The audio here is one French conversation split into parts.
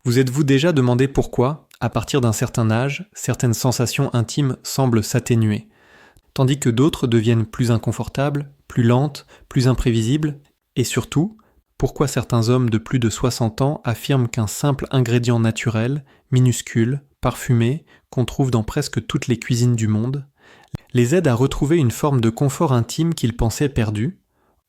Vous êtes-vous déjà demandé pourquoi, à partir d'un certain âge, certaines sensations intimes semblent s'atténuer, tandis que d'autres deviennent plus inconfortables, plus lentes, plus imprévisibles, et surtout, pourquoi certains hommes de plus de 60 ans affirment qu'un simple ingrédient naturel, minuscule, parfumé, qu'on trouve dans presque toutes les cuisines du monde, les aide à retrouver une forme de confort intime qu'ils pensaient perdue.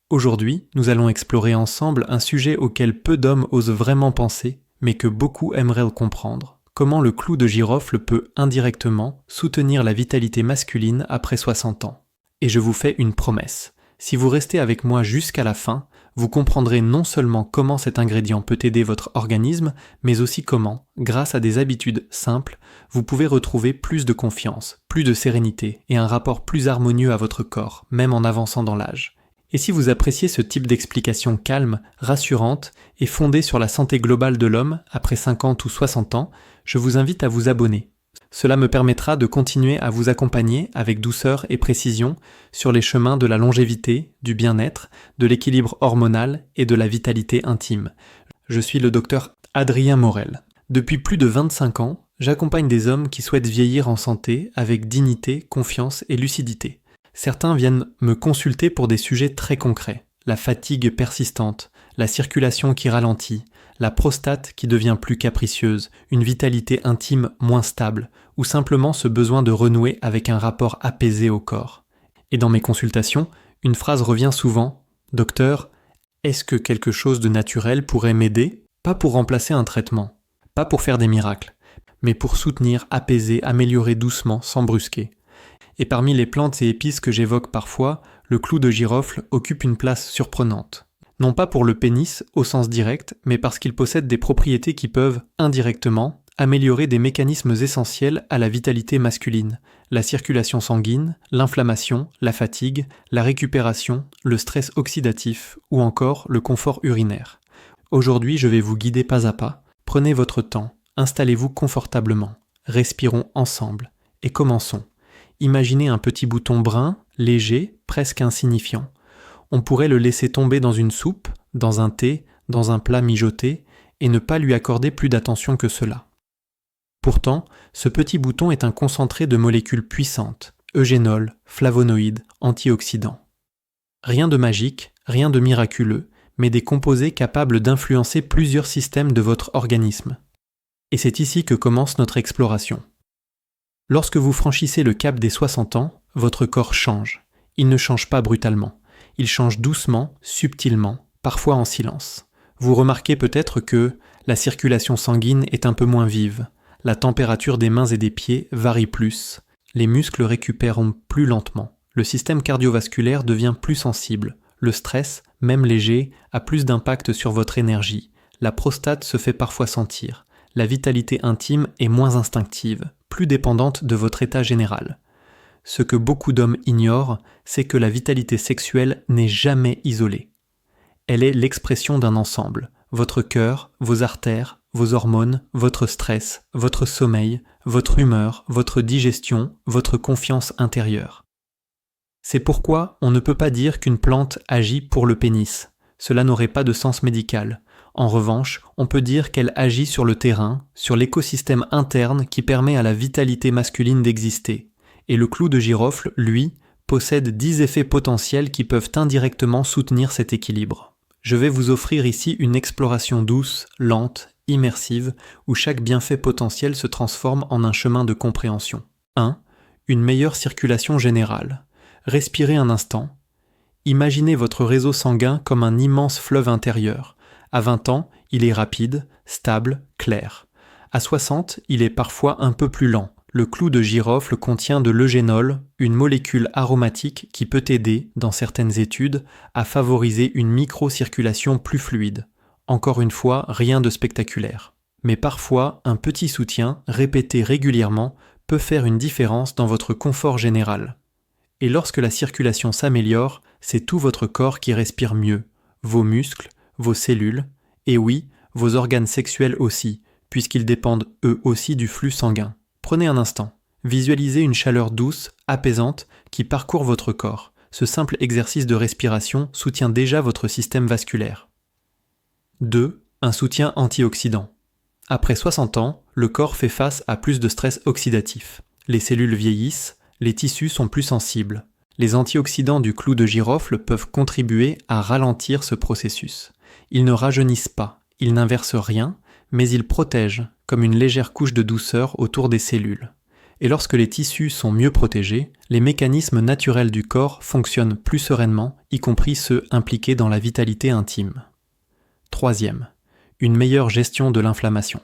Aujourd'hui, nous allons explorer ensemble un sujet auquel peu d'hommes osent vraiment penser, mais que beaucoup aimeraient le comprendre. Comment le clou de girofle peut indirectement soutenir la vitalité masculine après 60 ans. Et je vous fais une promesse. Si vous restez avec moi jusqu'à la fin, vous comprendrez non seulement comment cet ingrédient peut aider votre organisme, mais aussi comment, grâce à des habitudes simples, vous pouvez retrouver plus de confiance, plus de sérénité et un rapport plus harmonieux à votre corps, même en avançant dans l'âge. Et si vous appréciez ce type d'explication calme, rassurante et fondée sur la santé globale de l'homme après 50 ou 60 ans, je vous invite à vous abonner. Cela me permettra de continuer à vous accompagner avec douceur et précision sur les chemins de la longévité, du bien-être, de l'équilibre hormonal et de la vitalité intime. Je suis le docteur Adrien Morel. Depuis plus de 25 ans, j'accompagne des hommes qui souhaitent vieillir en santé avec dignité, confiance et lucidité. Certains viennent me consulter pour des sujets très concrets. La fatigue persistante, la circulation qui ralentit, la prostate qui devient plus capricieuse, une vitalité intime moins stable, ou simplement ce besoin de renouer avec un rapport apaisé au corps. Et dans mes consultations, une phrase revient souvent « Docteur, est-ce que quelque chose de naturel pourrait m'aider ? Pas pour remplacer un traitement, pas pour faire des miracles, mais pour soutenir, apaiser, améliorer doucement, sans brusquer. » Et parmi les plantes et épices que j'évoque parfois, le clou de girofle occupe une place surprenante. Non pas pour le pénis au sens direct, mais parce qu'il possède des propriétés qui peuvent, indirectement, améliorer des mécanismes essentiels à la vitalité masculine, la circulation sanguine, l'inflammation, la fatigue, la récupération, le stress oxydatif ou encore le confort urinaire. Aujourd'hui, je vais vous guider pas à pas. Prenez votre temps, installez-vous confortablement, respirons ensemble et commençons. Imaginez un petit bouton brun, léger, presque insignifiant. On pourrait le laisser tomber dans une soupe, dans un thé, dans un plat mijoté, et ne pas lui accorder plus d'attention que cela. Pourtant, ce petit bouton est un concentré de molécules puissantes, eugénol, flavonoïdes, antioxydants. Rien de magique, rien de miraculeux, mais des composés capables d'influencer plusieurs systèmes de votre organisme. Et c'est ici que commence notre exploration. Lorsque vous franchissez le cap des 60 ans, votre corps change. Il ne change pas brutalement. Il change doucement, subtilement, parfois en silence. Vous remarquez peut-être que la circulation sanguine est un peu moins vive, la température des mains et des pieds varie plus, les muscles récupèrent plus lentement, le système cardiovasculaire devient plus sensible, le stress, même léger, a plus d'impact sur votre énergie, la prostate se fait parfois sentir, la vitalité intime est moins instinctive, plus dépendante de votre état général. Ce que beaucoup d'hommes ignorent, c'est que la vitalité sexuelle n'est jamais isolée. Elle est l'expression d'un ensemble. Votre cœur, vos artères, vos hormones, votre stress, votre sommeil, votre humeur, votre digestion, votre confiance intérieure. C'est pourquoi on ne peut pas dire qu'une plante agit pour le pénis. Cela n'aurait pas de sens médical. En revanche, on peut dire qu'elle agit sur le terrain, sur l'écosystème interne qui permet à la vitalité masculine d'exister. Et le clou de girofle, lui, possède 10 effets potentiels qui peuvent indirectement soutenir cet équilibre. Je vais vous offrir ici une exploration douce, lente, immersive, où chaque bienfait potentiel se transforme en un chemin de compréhension. 1. Une meilleure circulation générale. Respirez un instant. Imaginez votre réseau sanguin comme un immense fleuve intérieur. À 20 ans, il est rapide, stable, clair. À 60, il est parfois un peu plus lent. Le clou de girofle contient de l'eugénol, une molécule aromatique qui peut aider, dans certaines études, à favoriser une microcirculation plus fluide. Encore une fois, rien de spectaculaire. Mais parfois, un petit soutien, répété régulièrement, peut faire une différence dans votre confort général. Et lorsque la circulation s'améliore, c'est tout votre corps qui respire mieux. Vos muscles, vos cellules, et oui, vos organes sexuels aussi, puisqu'ils dépendent eux aussi du flux sanguin. Prenez un instant, visualisez une chaleur douce, apaisante, qui parcourt votre corps. Ce simple exercice de respiration soutient déjà votre système vasculaire. 2. Un soutien antioxydant. Après 60 ans, le corps fait face à plus de stress oxydatif. Les cellules vieillissent, les tissus sont plus sensibles. Les antioxydants du clou de girofle peuvent contribuer à ralentir ce processus. Ils ne rajeunissent pas, ils n'inversent rien, mais ils protègent, comme une légère couche de douceur autour des cellules. Et lorsque les tissus sont mieux protégés, les mécanismes naturels du corps fonctionnent plus sereinement, y compris ceux impliqués dans la vitalité intime. Troisième, une meilleure gestion de l'inflammation.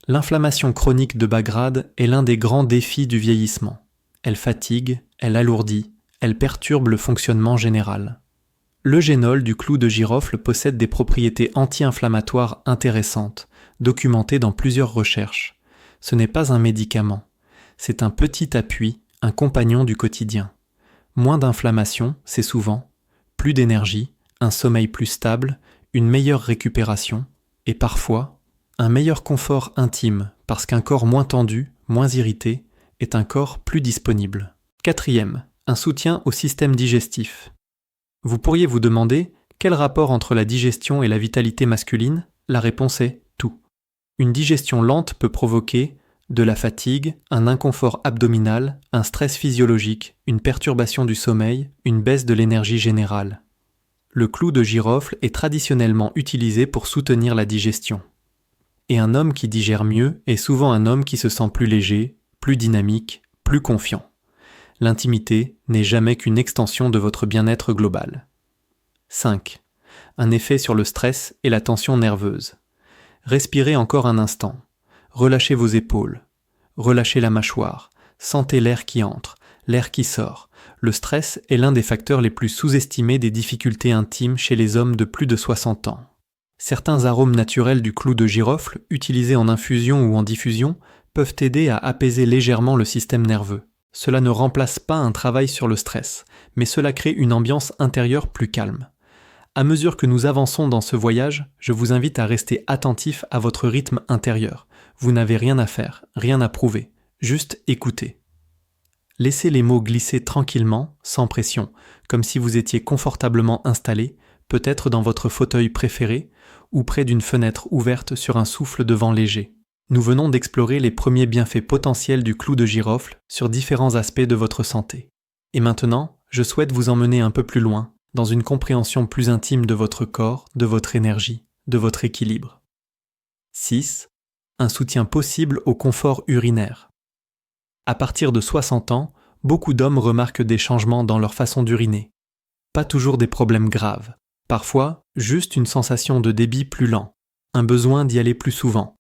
L'inflammation chronique de bas grade est l'un des grands défis du vieillissement. Elle fatigue, elle alourdit, elle perturbe le fonctionnement général. L'eugénol du clou de girofle possède des propriétés anti-inflammatoires intéressantes, documentées dans plusieurs recherches. Ce n'est pas un médicament, c'est un petit appui, un compagnon du quotidien. Moins d'inflammation, c'est souvent, plus d'énergie, un sommeil plus stable, une meilleure récupération, et parfois, un meilleur confort intime, parce qu'un corps moins tendu, moins irrité, est un corps plus disponible. Quatrième, un soutien au système digestif. Vous pourriez vous demander quel rapport entre la digestion et la vitalité masculine ? La réponse est tout. Une digestion lente peut provoquer de la fatigue, un inconfort abdominal, un stress physiologique, une perturbation du sommeil, une baisse de l'énergie générale. Le clou de girofle est traditionnellement utilisé pour soutenir la digestion. Et un homme qui digère mieux est souvent un homme qui se sent plus léger, plus dynamique, plus confiant. L'intimité n'est jamais qu'une extension de votre bien-être global. 5. Un effet sur le stress et la tension nerveuse. Respirez encore un instant. Relâchez vos épaules. Relâchez la mâchoire. Sentez l'air qui entre, l'air qui sort. Le stress est l'un des facteurs les plus sous-estimés des difficultés intimes chez les hommes de plus de 60 ans. Certains arômes naturels du clou de girofle, utilisés en infusion ou en diffusion, peuvent aider à apaiser légèrement le système nerveux. Cela ne remplace pas un travail sur le stress, mais cela crée une ambiance intérieure plus calme. À mesure que nous avançons dans ce voyage, je vous invite à rester attentif à votre rythme intérieur. Vous n'avez rien à faire, rien à prouver, juste écoutez. Laissez les mots glisser tranquillement, sans pression, comme si vous étiez confortablement installé, peut-être dans votre fauteuil préféré, ou près d'une fenêtre ouverte sur un souffle de vent léger. Nous venons d'explorer les premiers bienfaits potentiels du clou de girofle sur différents aspects de votre santé. Et maintenant, je souhaite vous emmener un peu plus loin, dans une compréhension plus intime de votre corps, de votre énergie, de votre équilibre. 6. Un soutien possible au confort urinaire. À partir de 60 ans, beaucoup d'hommes remarquent des changements dans leur façon d'uriner. Pas toujours des problèmes graves. Parfois, juste une sensation de débit plus lent, un besoin d'y aller plus souvent,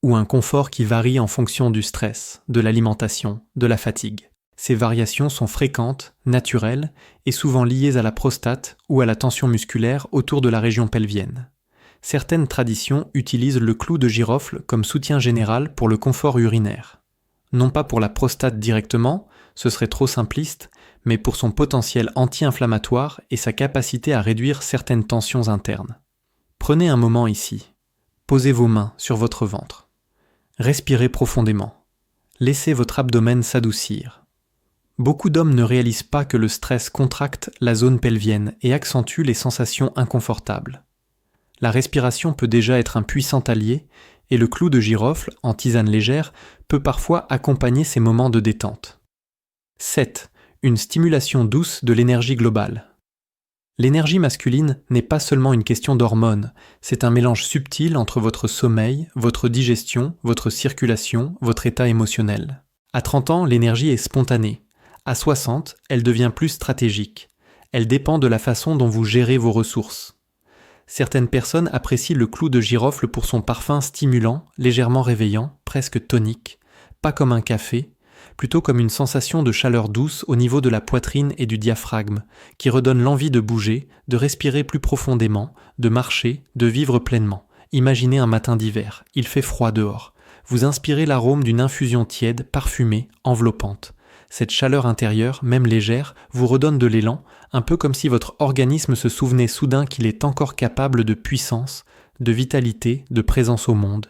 ou un confort qui varie en fonction du stress, de l'alimentation, de la fatigue. Ces variations sont fréquentes, naturelles et souvent liées à la prostate ou à la tension musculaire autour de la région pelvienne. Certaines traditions utilisent le clou de girofle comme soutien général pour le confort urinaire. Non pas pour la prostate directement, ce serait trop simpliste, mais pour son potentiel anti-inflammatoire et sa capacité à réduire certaines tensions internes. Prenez un moment ici. Posez vos mains sur votre ventre. Respirez profondément. Laissez votre abdomen s'adoucir. Beaucoup d'hommes ne réalisent pas que le stress contracte la zone pelvienne et accentue les sensations inconfortables. La respiration peut déjà être un puissant allié et le clou de girofle, en tisane légère, peut parfois accompagner ces moments de détente. 7. Une stimulation douce de l'énergie globale. L'énergie masculine n'est pas seulement une question d'hormones, c'est un mélange subtil entre votre sommeil, votre digestion, votre circulation, votre état émotionnel. À 30 ans, l'énergie est spontanée. À 60, elle devient plus stratégique. Elle dépend de la façon dont vous gérez vos ressources. Certaines personnes apprécient le clou de girofle pour son parfum stimulant, légèrement réveillant, presque tonique, pas comme un café, plutôt comme une sensation de chaleur douce au niveau de la poitrine et du diaphragme, qui redonne l'envie de bouger, de respirer plus profondément, de marcher, de vivre pleinement. Imaginez un matin d'hiver, il fait froid dehors. Vous inspirez l'arôme d'une infusion tiède, parfumée, enveloppante. Cette chaleur intérieure, même légère, vous redonne de l'élan, un peu comme si votre organisme se souvenait soudain qu'il est encore capable de puissance, de vitalité, de présence au monde.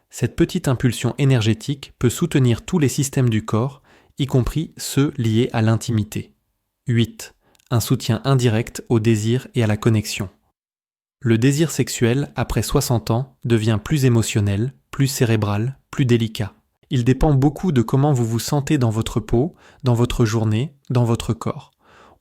Cette petite impulsion énergétique peut soutenir tous les systèmes du corps, y compris ceux liés à l'intimité. 8. Un soutien indirect au désir et à la connexion. Le désir sexuel, après 60 ans, devient plus émotionnel, plus cérébral, plus délicat. Il dépend beaucoup de comment vous vous sentez dans votre peau, dans votre journée, dans votre corps.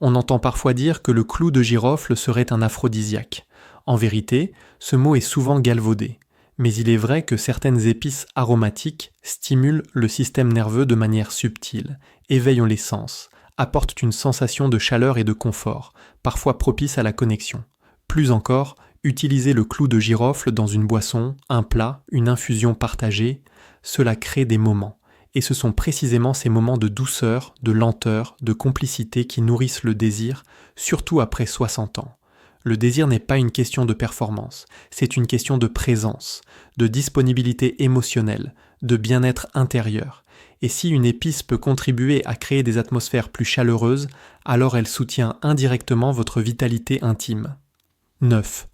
On entend parfois dire que le clou de girofle serait un aphrodisiaque. En vérité, ce mot est souvent galvaudé. Mais il est vrai que certaines épices aromatiques stimulent le système nerveux de manière subtile, éveillent les sens, apportent une sensation de chaleur et de confort, parfois propice à la connexion. Plus encore, utiliser le clou de girofle dans une boisson, un plat, une infusion partagée, cela crée des moments. Et ce sont précisément ces moments de douceur, de lenteur, de complicité qui nourrissent le désir, surtout après 60 ans. Le désir n'est pas une question de performance, c'est une question de présence, de disponibilité émotionnelle, de bien-être intérieur. Et si une épice peut contribuer à créer des atmosphères plus chaleureuses, alors elle soutient indirectement votre vitalité intime. 9.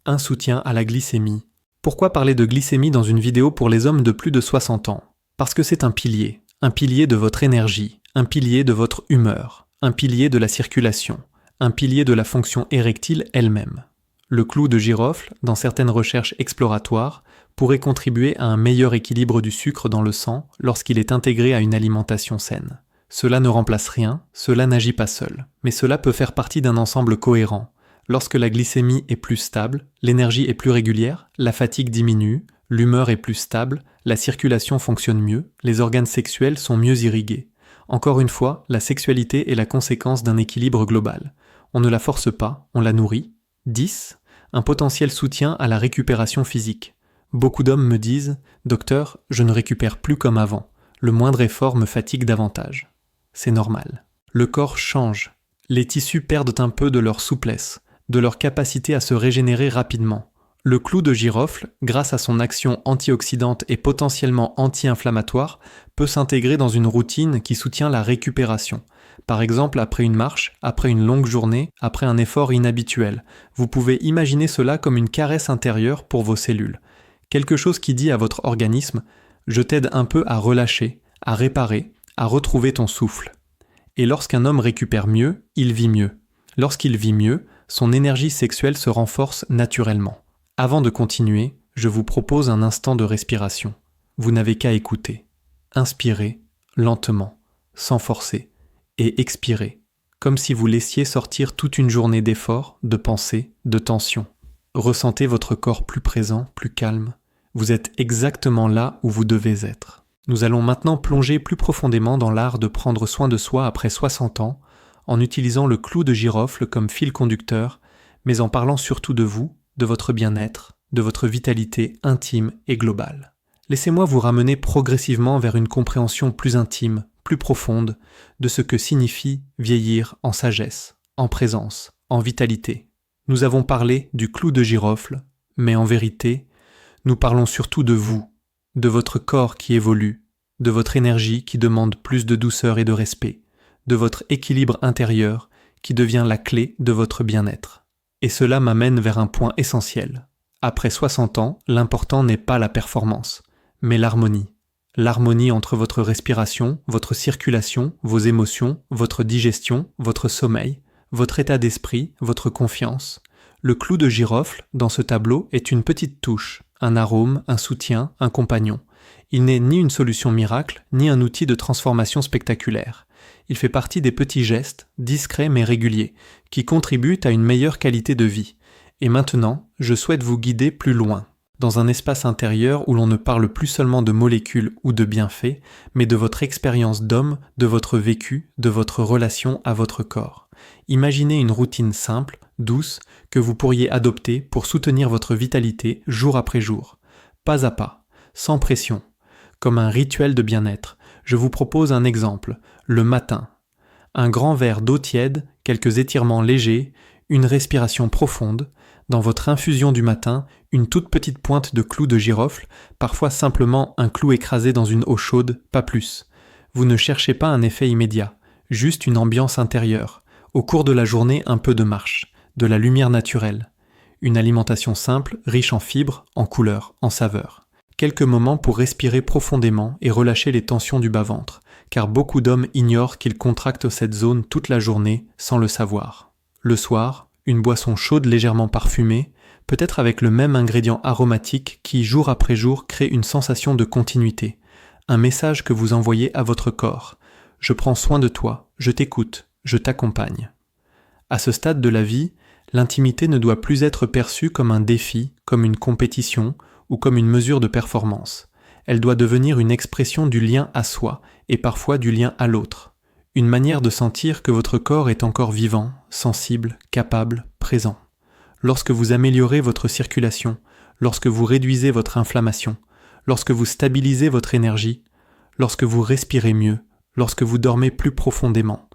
Un soutien à la glycémie. Pourquoi parler de glycémie dans une vidéo pour les hommes de plus de 60 ans ? Parce que c'est un pilier de votre énergie, un pilier de votre humeur, un pilier de la circulation, un pilier de la fonction érectile elle-même. Le clou de girofle, dans certaines recherches exploratoires, pourrait contribuer à un meilleur équilibre du sucre dans le sang lorsqu'il est intégré à une alimentation saine. Cela ne remplace rien, cela n'agit pas seul, mais cela peut faire partie d'un ensemble cohérent. Lorsque la glycémie est plus stable, l'énergie est plus régulière, la fatigue diminue, l'humeur est plus stable, la circulation fonctionne mieux, les organes sexuels sont mieux irrigués. Encore une fois, la sexualité est la conséquence d'un équilibre global. On ne la force pas, on la nourrit. 10. Un potentiel soutien à la récupération physique. Beaucoup d'hommes me disent « Docteur, je ne récupère plus comme avant. Le moindre effort me fatigue davantage. » C'est normal. Le corps change. Les tissus perdent un peu de leur souplesse, de leur capacité à se régénérer rapidement. Le clou de girofle, grâce à son action antioxydante et potentiellement anti-inflammatoire, peut s'intégrer dans une routine qui soutient la récupération. Par exemple, après une marche, après une longue journée, après un effort inhabituel. Vous pouvez imaginer cela comme une caresse intérieure pour vos cellules. Quelque chose qui dit à votre organisme « Je t'aide un peu à relâcher, à réparer, à retrouver ton souffle ». Et lorsqu'un homme récupère mieux, il vit mieux. Lorsqu'il vit mieux, son énergie sexuelle se renforce naturellement. Avant de continuer, je vous propose un instant de respiration. Vous n'avez qu'à écouter. Inspirez, lentement, sans forcer, et expirez, comme si vous laissiez sortir toute une journée d'efforts, de pensées, de tensions. Ressentez votre corps plus présent, plus calme. Vous êtes exactement là où vous devez être. Nous allons maintenant plonger plus profondément dans l'art de prendre soin de soi après 60 ans, en utilisant le clou de girofle comme fil conducteur, mais en parlant surtout de vous, de votre bien-être, de votre vitalité intime et globale. Laissez-moi vous ramener progressivement vers une compréhension plus intime, plus profonde, de ce que signifie vieillir en sagesse, en présence, en vitalité. Nous avons parlé du clou de girofle, mais en vérité, nous parlons surtout de vous, de votre corps qui évolue, de votre énergie qui demande plus de douceur et de respect, de votre équilibre intérieur qui devient la clé de votre bien-être. Et cela m'amène vers un point essentiel. Après 60 ans, l'important n'est pas la performance, mais l'harmonie. L'harmonie entre votre respiration, votre circulation, vos émotions, votre digestion, votre sommeil, votre état d'esprit, votre confiance. Le clou de girofle, dans ce tableau, est une petite touche, un arôme, un soutien, un compagnon. Il n'est ni une solution miracle, ni un outil de transformation spectaculaire. Il fait partie des petits gestes, discrets mais réguliers, qui contribuent à une meilleure qualité de vie. Et maintenant, je souhaite vous guider plus loin, dans un espace intérieur où l'on ne parle plus seulement de molécules ou de bienfaits, mais de votre expérience d'homme, de votre vécu, de votre relation à votre corps. Imaginez une routine simple, douce, que vous pourriez adopter pour soutenir votre vitalité jour après jour. Pas à pas, sans pression, comme un rituel de bien-être. Je vous propose un exemple, le matin. Un grand verre d'eau tiède, quelques étirements légers, une respiration profonde. Dans votre infusion du matin, une toute petite pointe de clou de girofle, parfois simplement un clou écrasé dans une eau chaude, pas plus. Vous ne cherchez pas un effet immédiat, juste une ambiance intérieure. Au cours de la journée, un peu de marche, de la lumière naturelle. Une alimentation simple, riche en fibres, en couleurs, en saveurs. Quelques moments pour respirer profondément et relâcher les tensions du bas-ventre, car beaucoup d'hommes ignorent qu'ils contractent cette zone toute la journée sans le savoir. Le soir, une boisson chaude légèrement parfumée, peut-être avec le même ingrédient aromatique qui, jour après jour, crée une sensation de continuité, un message que vous envoyez à votre corps. Je prends soin de toi, je t'écoute, je t'accompagne. À ce stade de la vie, l'intimité ne doit plus être perçue comme un défi, comme une compétition ou comme une mesure de performance. Elle doit devenir une expression du lien à soi et parfois du lien à l'autre. Une manière de sentir que votre corps est encore vivant, sensible, capable, présent. Lorsque vous améliorez votre circulation, lorsque vous réduisez votre inflammation, lorsque vous stabilisez votre énergie, lorsque vous respirez mieux, lorsque vous dormez plus profondément,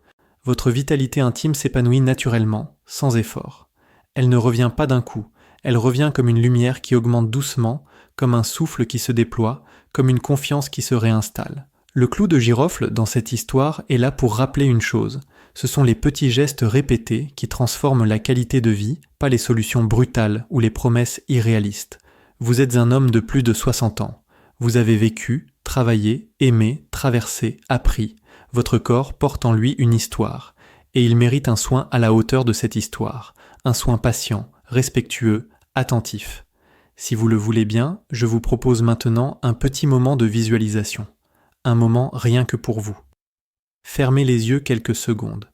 votre vitalité intime s'épanouit naturellement, sans effort. Elle ne revient pas d'un coup, elle revient comme une lumière qui augmente doucement, comme un souffle qui se déploie, comme une confiance qui se réinstalle. Le clou de girofle dans cette histoire est là pour rappeler une chose. Ce sont les petits gestes répétés qui transforment la qualité de vie, pas les solutions brutales ou les promesses irréalistes. Vous êtes un homme de plus de 60 ans. Vous avez vécu, travaillé, aimé, traversé, appris. Votre corps porte en lui une histoire, et il mérite un soin à la hauteur de cette histoire, un soin patient, respectueux, attentif. Si vous le voulez bien, je vous propose maintenant un petit moment de visualisation, un moment rien que pour vous. Fermez les yeux quelques secondes.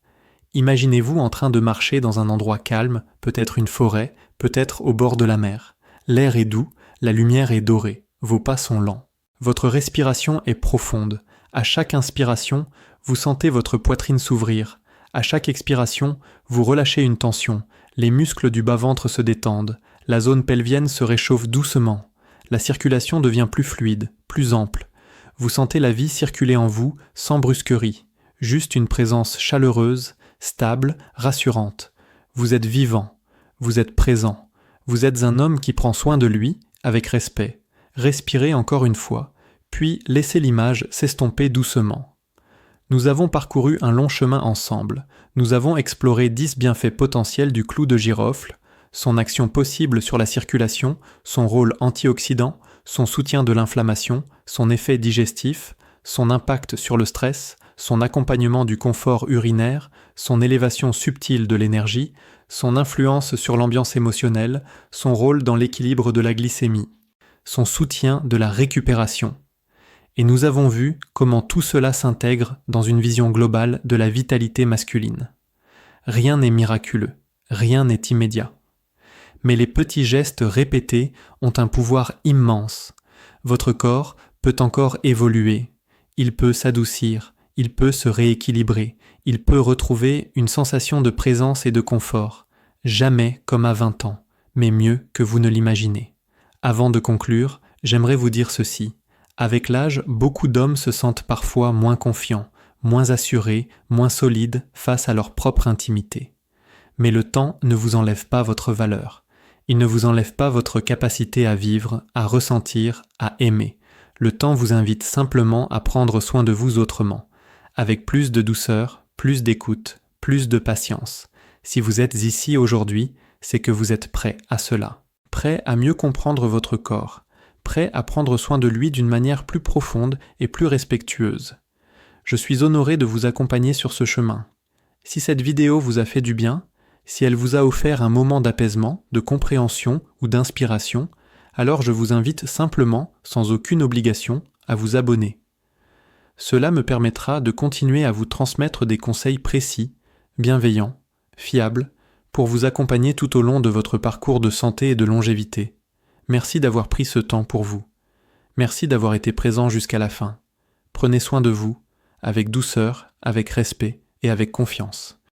Imaginez-vous en train de marcher dans un endroit calme, peut-être une forêt, peut-être au bord de la mer. L'air est doux, la lumière est dorée, vos pas sont lents. Votre respiration est profonde. À chaque inspiration, vous sentez votre poitrine s'ouvrir. À chaque expiration, vous relâchez une tension. Les muscles du bas-ventre se détendent. La zone pelvienne se réchauffe doucement. La circulation devient plus fluide, plus ample. Vous sentez la vie circuler en vous sans brusquerie. Juste une présence chaleureuse, stable, rassurante. Vous êtes vivant. Vous êtes présent. Vous êtes un homme qui prend soin de lui avec respect. Respirez encore une fois, puis laissez l'image s'estomper doucement. Nous avons parcouru un long chemin ensemble. Nous avons exploré 10 bienfaits potentiels du clou de girofle, son action possible sur la circulation, son rôle antioxydant, son soutien de l'inflammation, son effet digestif, son impact sur le stress, son accompagnement du confort urinaire, son élévation subtile de l'énergie, son influence sur l'ambiance émotionnelle, son rôle dans l'équilibre de la glycémie, son soutien de la récupération. Et nous avons vu comment tout cela s'intègre dans une vision globale de la vitalité masculine. Rien n'est miraculeux, rien n'est immédiat. Mais les petits gestes répétés ont un pouvoir immense. Votre corps peut encore évoluer, il peut s'adoucir, il peut se rééquilibrer, il peut retrouver une sensation de présence et de confort, jamais comme à 20 ans, mais mieux que vous ne l'imaginez. Avant de conclure, j'aimerais vous dire ceci. Avec l'âge, beaucoup d'hommes se sentent parfois moins confiants, moins assurés, moins solides face à leur propre intimité. Mais le temps ne vous enlève pas votre valeur. Il ne vous enlève pas votre capacité à vivre, à ressentir, à aimer. Le temps vous invite simplement à prendre soin de vous autrement, avec plus de douceur, plus d'écoute, plus de patience. Si vous êtes ici aujourd'hui, c'est que vous êtes prêt à cela. Prêt à mieux comprendre votre corps, prêt à prendre soin de lui d'une manière plus profonde et plus respectueuse. Je suis honoré de vous accompagner sur ce chemin. Si cette vidéo vous a fait du bien, si elle vous a offert un moment d'apaisement, de compréhension ou d'inspiration, alors je vous invite simplement, sans aucune obligation, à vous abonner. Cela me permettra de continuer à vous transmettre des conseils précis, bienveillants, fiables, pour vous accompagner tout au long de votre parcours de santé et de longévité. Merci d'avoir pris ce temps pour vous. Merci d'avoir été présent jusqu'à la fin. Prenez soin de vous, avec douceur, avec respect et avec confiance.